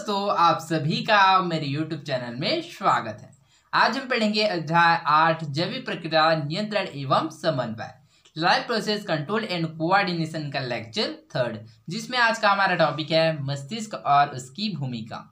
दोस्तों, आप सभी का मेरे YouTube चैनल में स्वागत है। आज हम पढ़ेंगे अध्याय 8 जैविक प्रक्रिया नियंत्रण एवं समन्वय life process control and coordination का लेक्चर 3, जिसमें आज का हमारा टॉपिक है मस्तिष्क और उसकी भूमिका,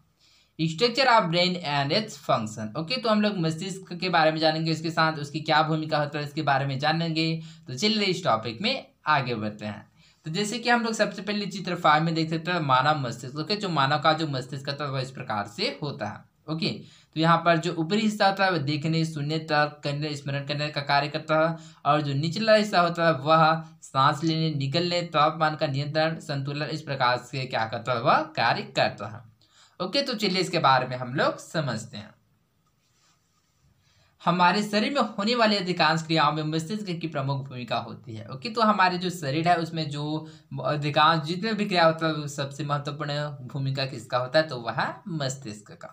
structure of brain and its function. Okay, तो हम लोग मस्तिष्क के बारे में जानेंगे, इसके साथ उसकी क्या भूमिका होता है इसके बारे में जानेंगे। तो चलिए इस टॉपिक में आगे बढ़ते हैं। तो जैसे कि हम लोग सबसे पहले चित्र 5 में देख सकते हैं मानव मस्तिष्क। ओके, जो मानव का जो मस्तिष्क होता है वह इस प्रकार से होता है। ओके, तो यहाँ पर जो ऊपरी हिस्सा होता है वह देखने, सुनने, तर्क करने, स्मरण करने का कार्य करता है, और जो निचला हिस्सा होता है वह सांस लेने, निकलने, तापमान का नियंत्रण, संतुलन, इस प्रकार से क्या करता है, वह कार्य करता है। ओके, तो चलिए इसके बारे में हम लोग समझते हैं। हमारे शरीर में होने वाली अधिकांश क्रियाओं में मस्तिष्क की प्रमुख भूमिका होती है। ओके, तो हमारे जो शरीर है उसमें जो अधिकांश जितने भी क्रिया होता है सबसे महत्वपूर्ण भूमिका किसका होता है, तो वह मस्तिष्क का।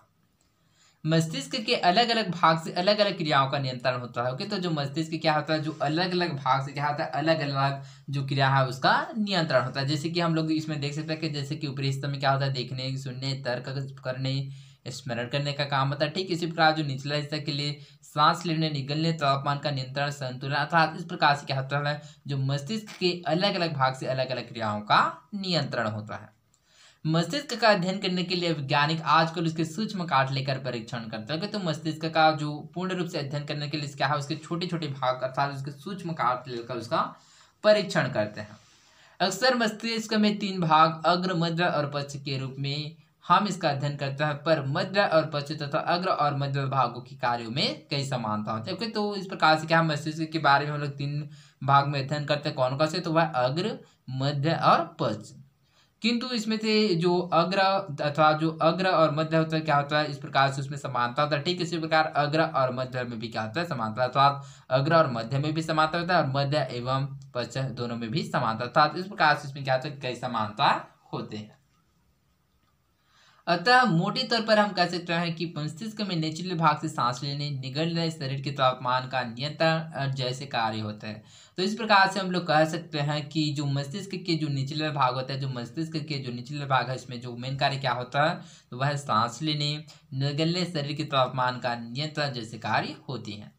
मस्तिष्क के अलग अलग भाग से अलग अलग क्रियाओं का नियंत्रण होता है। ओके, तो जो मस्तिष्क क्या होता है, जो अलग अलग भाग से क्या होता है, अलग अलग जो क्रिया है उसका नियंत्रण होता है। जैसे कि हम लोग इसमें देख सकते हैं कि जैसे कि ऊपरी हिस्से में क्या होता है, देखने, सुनने, तर्क करने, स्मरण करने का काम होता है। ठीक इसी प्रकार जो निचला हिस्सा के लिए सांस लेने, निगलने, तापमान का नियंत्रण, संतुलन, अर्थात इस प्रकार से क्या होता है, जो मस्तिष्क के अलग अलग भाग से अलग अलग क्रियाओं का नियंत्रण होता है। मस्तिष्क का अध्ययन करने के लिए वैज्ञानिक आजकल उसके सूक्ष्म काट लेकर परीक्षण करते हैं। तो मस्तिष्क का जो पूर्ण रूप से अध्ययन करने के लिए क्या है, उसके छोटे छोटे भाग अर्थात उसके सूक्ष्म काट लेकर उसका परीक्षण करते हैं। अक्सर मस्तिष्क में 3 भाग अग्र, मध्य और पश्च के रूप में हम इसका अध्ययन करते हैं, पर मध्य और पश्च तथा अग्र और मध्य भागों के कार्यों में कई समानता होती है। ओके, तो इस प्रकार से क्या हम मस्तिष्क के बारे में हम लोग 3 भाग में अध्ययन करते हैं। कौन कौन से, तो वह अग्र, मध्य और पश्च। किंतु इसमें से जो अग्र तथा जो अग्र और मध्य होता है क्या होता है, इस प्रकार से उसमें समानता होता है। ठीक इसी प्रकार अग्र और मध्य में भी क्या होता है, समानता, अर्थात अग्र और मध्य में भी समानता होता है और मध्य एवं पश्च दोनों में भी समानता, अर्थात इस प्रकार से इसमें क्या होता है, कई समानता होते हैं। अतः मोटे तौर पर हम कह सकते हैं कि मस्तिष्क में निचले भाग से सांस लेने, निगलने, शरीर के तापमान का नियंत्रण जैसे कार्य होते हैं। तो इस प्रकार से हम लोग कह सकते हैं कि जो मस्तिष्क के जो निचले भाग होता है, जो मस्तिष्क के जो निचले भाग है, इसमें जो मेन कार्य क्या होता है, तो वह सांस लेने, निगलने, शरीर के तापमान का नियंत्रण जैसे कार्य होती हैं।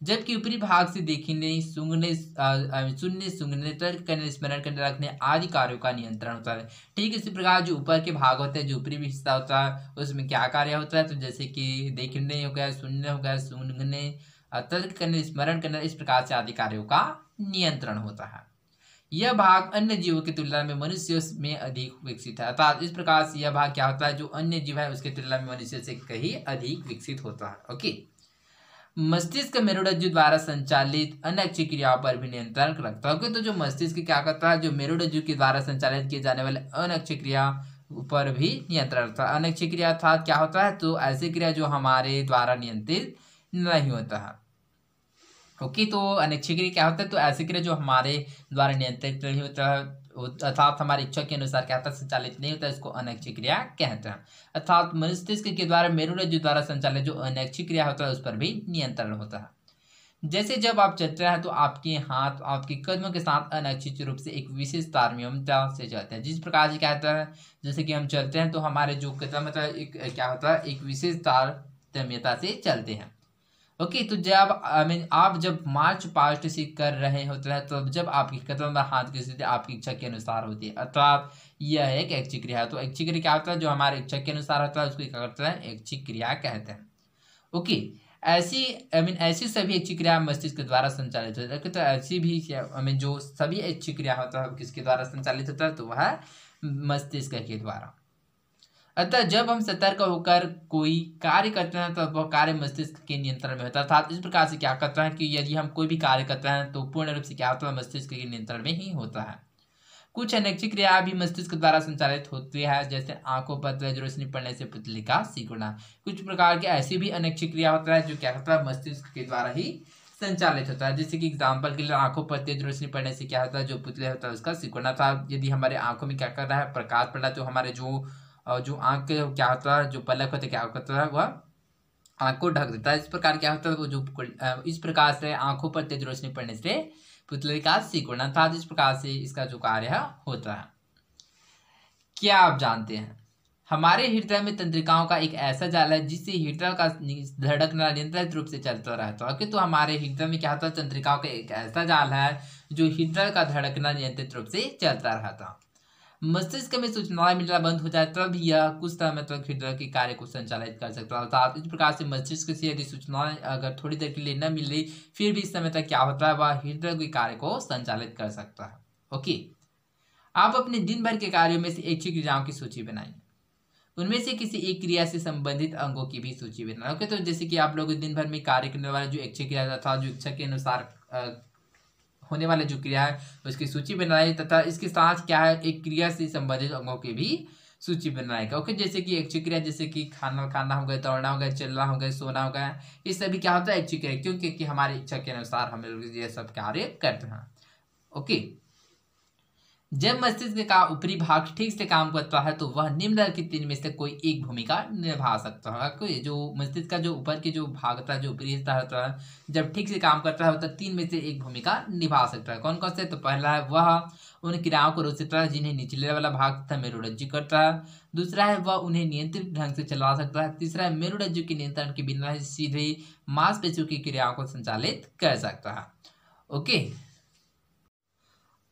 जबकि ऊपरी भाग से देखने, सूंघने, सुनने, सूंघने, तर्क करने, स्मरण करने, रखने आदि कार्यों का नियंत्रण होता है। ठीक इसी प्रकार जो ऊपर के भाग होते हैं, जो ऊपरी हिस्सा होता है, उसमें क्या कार्य होता है, तो जैसे कि देखने हो गया, सुनने हो गया, सूंघने, तर्क करने, स्मरण करने, इस प्रकार से आदि कार्यों का नियंत्रण होता है। यह भाग अन्य जीवों की तुलना में मनुष्य में अधिक विकसित है, अर्थात इस प्रकार से यह भाग क्या होता है, जो अन्य जीव है उसकी तुलना में मनुष्य से कहीं अधिक विकसित होता है। ओके, मस्तिष्क मेरुरज्जु द्वारा संचालित अनैच्छिक क्रियाओं पर भी नियंत्रण रखता है। तो जो मस्तिष्क क्या करता है, जो मेरुरज्जु के द्वारा संचालित किए जाने वाले अनैच्छिक क्रिया पर भी नियंत्रण रखता है। अनैच्छिक क्रिया अर्थात क्या होता है, तो ऐसी क्रिया जो हमारे द्वारा नियंत्रित नहीं होता है। ओके, तो अनैच्छिक क्रिया क्या होता है, तो ऐसी क्रिया जो हमारे द्वारा नियंत्रित नहीं होता है, अर्थात हमारी इच्छा के अनुसार क्या होता है, संचालित नहीं होता है, इसको अनैच्छिक क्रिया कहते हैं। अर्थात मस्तिष्क के द्वारा मेरुरज्जु द्वारा संचालित जो अनैच्छिक क्रिया होता है उस पर भी नियंत्रण होता है। जैसे जब आप चलते हैं तो आपके हाथ आपके कदमों के साथ अनैच्छिक रूप से एक विशेष तारतम्यता से चलते हैं। जिस प्रकार से क्या होता है, जैसे कि हम चलते हैं तो हमारे जो कदम होता है एक क्या होता है, एक विशेष तारतम्यता से चलते हैं। ओके, तो जब आप जब मार्च पास्ट से कर रहे होते हैं तो जब आपकी कदम और हाथ की स्थिति आपकी इच्छा के अनुसार होती है, अर्थात यह एक ऐच्छिक क्रिया है। तो ऐच्छिक क्रिया क्या होता है, जो हमारे इच्छा के अनुसार होता है उसको क्या करते हैं, ऐच्छिक क्रिया कहते हैं। ओके, ऐसी सभी ऐच्छिक क्रिया मस्तिष्क के द्वारा संचालित होती है। तो ऐसी भी जो सभी ऐच्छिक क्रिया होता है किसके द्वारा संचालित होता है, तो वह मस्तिष्क के द्वारा। अतः जब हम सतर्क होकर कोई कार्य करते हैं तो वह कार्य मस्तिष्क के नियंत्रण में होता है। अर्थात इस प्रकार से क्या करता है कि यदि हम कोई भी कार्य करते हैं तो पूर्ण रूप से क्या होता है, मस्तिष्क के नियंत्रण में ही होता है। कुछ अनैच्छिक क्रिया भी मस्तिष्क द्वारा संचालित होती है, जैसे आंखों पर तेज रोशनी पड़ने से पुतली का सिकुड़ना। कुछ प्रकार की ऐसी भी अनैच्छिक क्रिया होता है जो क्या होता है, मस्तिष्क के द्वारा ही संचालित होता है। जैसे कि एग्जाम्पल के लिए आंखों पर तेज रोशनी पड़ने से क्या होता है, जो पुतले होता है उसका सिकुड़ना था। यदि हमारे आंखों में क्या कर रहा है, प्रकाश पड़ रहा है, तो हमारे जो आंख के क्या होता है, जो पलक होते क्या करता है, वह आंख को ढक देता है। इस प्रकार क्या होता है, वो जो इस प्रकार से आंखों पर तेज रोशनी पड़ने से पुतले का सिकुड़ना था। इस प्रकार से इसका जो कार्य है होता है। क्या आप जानते हैं हमारे हृदय में तंत्रिकाओं का एक ऐसा जाल है जिससे हृदय का धड़कना नियंत्रित रूप से चलता रहता है। ओके, तो हमारे हृदय में क्या होता है, तंत्रिकाओं का एक ऐसा जाल है जो हृदय का धड़कना नियंत्रित रूप से चलता रहता। मस्तिष्क में सूचनाएं मिलना बंद हो जाए तब यह कुछ समय तक हृदय के कार्य को संचालित कर सकता है। अर्थात इस प्रकार से मस्तिष्क से यदि सूचनाएं अगर थोड़ी देर के लिए न मिल रही फिर भी इस समय तक क्या होता है, वह हृदय के कार्य को संचालित कर सकता है। ओके, आप अपने दिन भर के कार्यों में से ऐच्छिक क्रियाओं की सूची बनाइए। उनमें से किसी एक क्रिया से संबंधित अंगों की भी सूची बनाना। ओके, तो जैसे कि आप लोग दिन भर में कार्य करने वाला जो ऐच्छिक क्रिया था, जो इच्छा के अनुसार होने वाले जो क्रिया है उसकी सूची बनाई, तथा इसके साथ क्या है, एक क्रिया से संबंधित अंगों की भी सूची बनाएगा। ओके, जैसे कि ऐच्छिक क्रिया जैसे कि खाना खाना हो गया, दौड़ना हो गया, चलना हो गया, सोना हो गया, ये सभी क्या होता है, ऐच्छिक क्रिया, क्योंकि हमारी इच्छा के अनुसार हम लोग ये सब कार्य करते हैं। ओके, जब मस्तिष्क का ऊपरी भाग ठीक से काम करता है तो वह निम्नलिखित तीन में से कोई एक भूमिका निभा सकता है। कोई जो मस्तिष्क का जो ऊपर की जो भाग होता है, जो ऊपरी हिस्सा होता है, जब ठीक से काम करता है तो तीन में से एक भूमिका निभा सकता है। कौन कौन से? तो पहला है वह उन क्रियाओं को रोकता है जिन्हें निचले वाला भाग तथा मेरुरज्जु करता है। दूसरा है वह उन्हें नियंत्रित ढंग से चला सकता है। तीसरा है मेरुरज्जु के नियंत्रण के बिना सीधे मांसपेशियों की क्रियाओं को संचालित कर सकता है। ओके,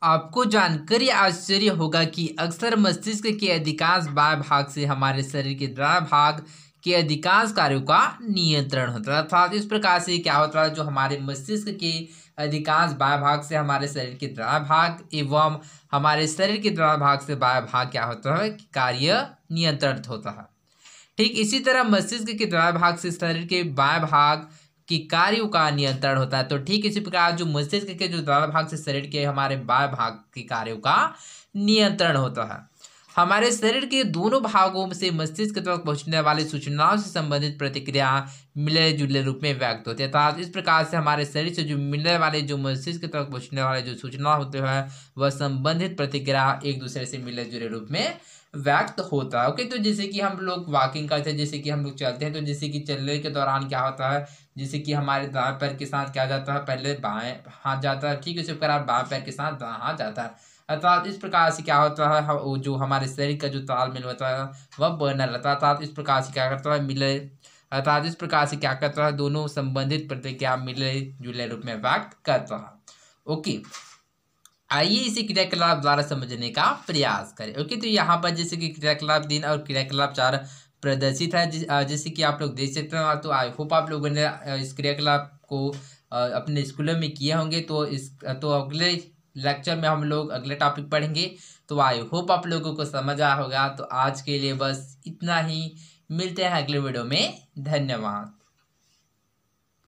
आपको जानकर आश्चर्य होगा कि अक्सर मस्तिष्क के अधिकांश बाह्य भाग से हमारे शरीर के दाएं भाग के अधिकांश कार्यों का नियंत्रण होता है। अर्थात इस प्रकार से क्या होता है, जो हमारे मस्तिष्क के अधिकांश बाह्य भाग से हमारे शरीर के दाएं भाग एवं हमारे शरीर के दाएं भाग से बाह्य भाग क्या होता है, कार्य नियंत्रित होता है। ठीक इसी तरह मस्तिष्क के दाएं भाग से शरीर के बाएं भाग कि कार्यों का नियंत्रण होता है। तो ठीक इसी प्रकार जो मस्तिष्क के जो दाएं भाग से शरीर के हमारे बाएं भाग के कार्यों का नियंत्रण होता है। हमारे शरीर के दोनों भागों से मस्तिष्क तक पहुंचने वाली सूचनाओं से संबंधित प्रतिक्रिया मिले जुले रूप में व्यक्त होती है। अर्थात इस प्रकार से हमारे शरीर से जो मिलने वाले जो मस्तिष्क तक पहुंचने वाले जो सूचना होते हैं वह संबंधित प्रतिक्रिया एक दूसरे से मिले जुले रूप में व्यक्त होता है। ओके, तो जैसे कि हम लोग वॉकिंग करते हैं, जैसे कि हम लोग चलते हैं, तो जैसे कि चलने के दौरान क्या होता है, जैसे कि हमारे दाएं पैर के साथ क्या जाता है, पहले बाएं हाथ जाता है, ठीक है, उसी प्रकार बाएं पैर के साथ दाएं हाथ जाता है। अर्थात इस प्रकार से क्या होता है, जो हमारे शरीर का जो तालमेल होता है वह बना रहता है। अर्थात इस प्रकार से क्या करता है, मिले, अर्थात इस प्रकार से क्या करता है, दोनों संबंधित प्रतिक्रिया मिले जुले रूप में व्यक्त करता है। ओके, आइए इसी क्रियाकलाप द्वारा समझने का प्रयास करें। ओके, तो यहाँ पर जैसे कि क्रियाकलाप 3 और क्रियाकलाप 4 प्रदर्शित है, जैसे कि आप लोग देख सकते हैं। तो आई होप आप लोगों ने इस क्रियाकलाप को अपने स्कूलों में किए होंगे। तो अगले लेक्चर में हम लोग अगले टॉपिक पढ़ेंगे। तो आई होप आप लोगों को समझ आया होगा। तो आज के लिए बस इतना ही, मिलते हैं अगले वीडियो में। धन्यवाद।